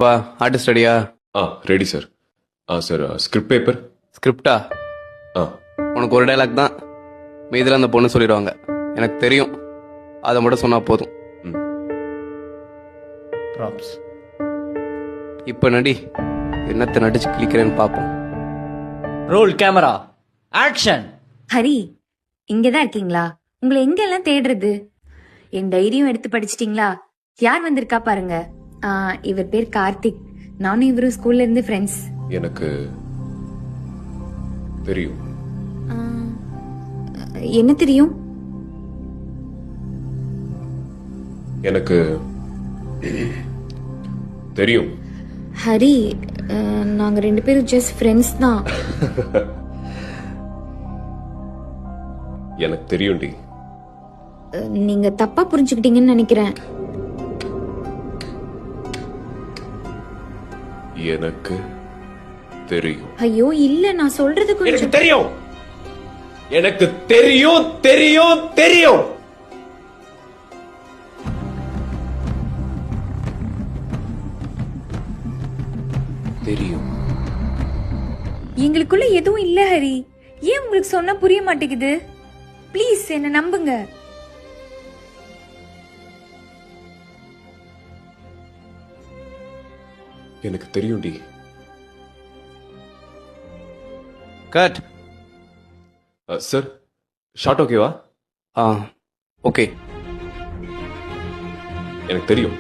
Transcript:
வா ஆர்டிஸ்ட் ரெடியா? Ready sir. Sir script paper. ஸ்கிரிப்டா? உனக்கு ஒரு டைலாக் தான், மீதில் அந்த பொண்ணு சொல்லிடுவாங்க. எனக்கு தெரியும், அதை மட்டும் சொன்னா போதும். ப்ராப்ஸ். இப்போ நடி, என்னத்தை நடிச்சு கிளிக்கிறேன்னு பார்ப்போம். Role camera action. ஹரி, இங்கதான் இருக்கீங்களா? உங்களை எங்கெல்லாம் தேடுறது? என் டைரியும் எடுத்து படிச்சிட்டீங்களா? யார் வந்திருக்கா பாருங்க. இவர் பேர் கார்த்திக். நானும் இவரும் ஸ்கூல்ல இருந்து ஃப்ரெண்ட்ஸ். எனக்கு தெரியும். என்ன தெரியும்? எனக்கு தெரியும். ஹரி, நாங்க ரெண்டு பேரும் ஜஸ்ட் ஃப்ரெண்ட்ஸ் தான். எனக்கு தெரியும்டி. நீங்க தப்பா புரிஞ்சுக்கிட்டீங்கன்னு நினைக்கிறேன். எனக்கு தெரியும். ஐயோ இல்ல, நான் சொல்றது எனக்கு கொஞ்சம் தெரியும். எனக்கு தெரியும் தெரியும் தெரியும். தெரியும். எங்களுக்குள்ள எதுவும் இல்ல ஹரி. ஏன் உங்களுக்கு சொன்னா புரிய மாட்டேங்குது? ப்ளீஸ் என்ன நம்புங்க. எனக்கு தெரியும்டி. கட். சார் ஷார்ட் ஓகேவா? ஓகே. எனக்கு தெரியும்.